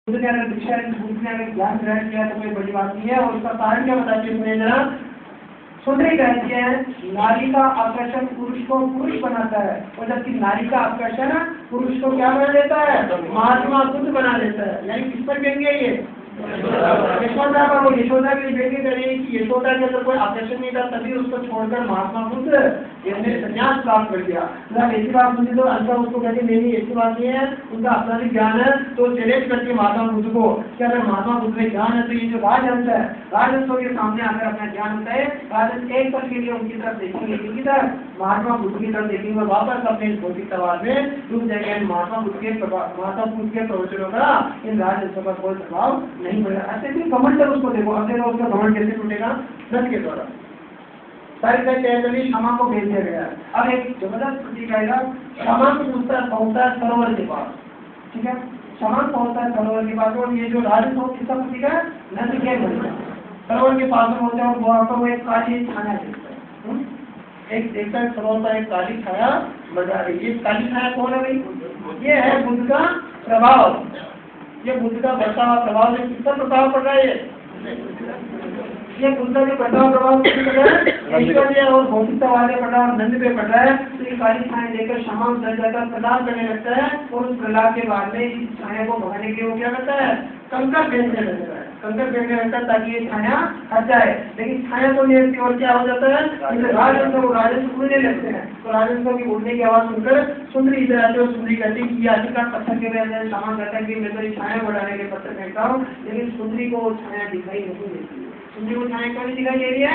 ने अगर दीक्षा ने अगर ज्ञान ग्रहण किया तो कोई बड़ी बात नहीं है। और उसका कारण क्या बताती है सुनिए जरा। सुंदरी कहती है नारी का आकर्षण पुरुष को पुरुष बनाता है, और जबकि नारी का आकर्षण पुरुष को क्या बना देता है, महात्मा बुद्ध बना देता है। यानी किस पर व्यंग्य है ये? यशोदा का। वो यशोदा के लिए व्यंग्य करेंगे कि यशोदा के अंदर कोई आकर्षण नहीं था, तभी उसको छोड़कर महात्मा बुद्ध इसने संन्यास प्राप्त कर दिया। ऐसी बात सुनी तो अंतर उसको कहते नहीं, ऐसी बात नहीं है, उनका अपना भी ज्ञान है। तो चैलेंज करती है महात्मा बुद्ध को कि अगर महात्मा बुद्ध में ज्ञान है तो ये जो राजहंस है, राजहंसों के सामने आकर अपना ज्ञान होता है, राजहंस एक पल के लिए उनकी तरफ देखेंगे, किसकी तरफ? महात्मा बुद्ध की तरफ देखेंगे, वापस अपने भौतिकतावाद में डूब जाएंगे। महात्मा बुद्ध के प्रवचनों का इन राजहंसों पर कोई प्रभाव नहीं पड़ेगा। ऐसे भी घमंड उसको देखो, अपने उसका घमंड कैसे टूटेगा? रथ के द्वारा क्षमा को भेज दिया गया। अब एक जबरदस्त प्रतीक आएगा, क्षमा पहुंचता है सरोवर के पास। ठीक है, क्षमा पहुंचता है सरोवर के पास। और ये जो राजस हो किसका प्रतीक है? नचिकेता। सरोवर के पास में होते हैं और वहाँ पर वो एक काली छाया देखता है। एक देखता है सरोवर पर एक काली छाया बजा रही है। ये काली छाया कौन है भाई? ये है बुद्ध का प्रभाव। ये बुद्ध का बढ़ता हुआ प्रभाव में किसका प्रभाव पड़ रहा है? ये बुद्ध का जो बढ़ता हुआ प्रभाव ऐश्वर्य और भौतिकता वाले पड़ रहा है और नंद पे पड़ रहा है। तो ये काली छाया लेकर क्षमा जाकर प्रदान करने लगता है, और उस प्रहलाद के बाद में इस छाया को भगाने के लिए वो क्या करता है? कंकर फेंकने लगता है। कंकर फेंकने लगता है ताकि ये छाया हट जाए। लेकिन छाया तो नहीं हटती, और क्या हो जाता है? राजहंस उड़ने लगते हैं। तो राजहंसों की उड़ने की आवाज सुनकर सुंदरी इधर आते और सुंदरी कहती है कि आखिरकार पत्थर के वजह क्षमा कहता है कि मैं तो छाया बढ़ाने के पत्थर फेंकता हूँ, लेकिन सुंदरी को वो छाया दिखाई नहीं देती। सुंदरी को छाया क्यों नहीं दिखाई दे रही है?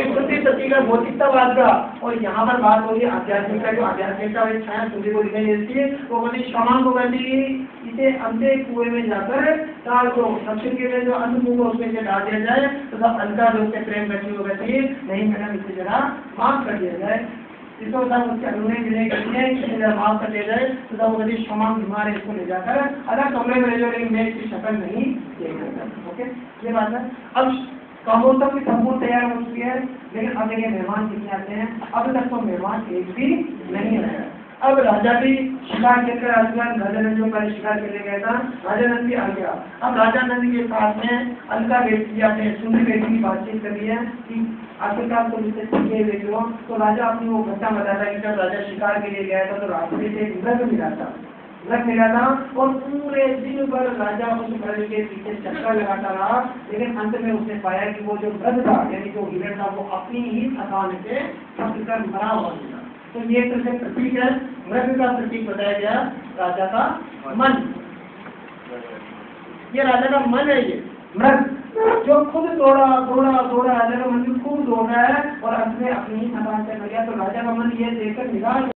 सुंदरी सती का भौतिकतावाद का। और यहाँ पर बात हो रही है आध्यात्मिक का। जो आध्यात्मिक का छाया सुंदरी को दिखाई देती है, वो कहती क्षमा को कहती इसे अंधे कुएं में जाकर डाल दो। दक्षिण के लिए जो अंध मुंह को उसमें से डाल दिया जाए, तो सब अंधा जो उससे प्रेम करती वो कहती है नहीं मैडम इसे जरा माफ कर दिया जाए। इसको सब उसके अनुने मिले कहती है कि माफ कर दिया जाए। तो सब वो कहती क्षमा बीमार इसको ले जाकर अलग कमरे में ले जाओ, लेकिन मैं इसकी शक्ल नहीं देखना। ओके, ये बात है। अब कामोत्सव की संपूर्ण तैयार हो चुकी है, लेकिन अब देखिए मेहमान कितने आते हैं। अब तक तो मेहमान एक भी नहीं आया। अब राजा भी शिकार खेलकर आ गया। राजा नंद जो पहले शिकार खेलने गया था, राजा नंद भी आ गया। अब राजा नंद के पास में अलका बेटी अपने सुंदरी बेटी की बातचीत कर रही है कि आखिरकार तो जिससे सीखे बेटी हो। तो राजा अपनी वो घटना बताता है कि जब राजा शिकार के लिए गया था तो रास्ते से एक मृग मिला था। और पूरे दिन भर राजा उस मृग के पीछे चक्कर लगाता रहा, लेकिन अंत में उसने पाया कि वो जो मृग था यानी जो हिरण था वो अपनी ही थकान से थक कर मरा हुआ था। तो ये एक तरह से प्रतीक है, मृग का प्रतीक बताया गया राजा का मन। ये राजा का मन है, ये मृग जो खुद दौड़ा राजा का मन भी खूब दौड़ रहा है और अंत में अपनी ही थकान से मर गया। तो राजा का मन ये देखकर निराश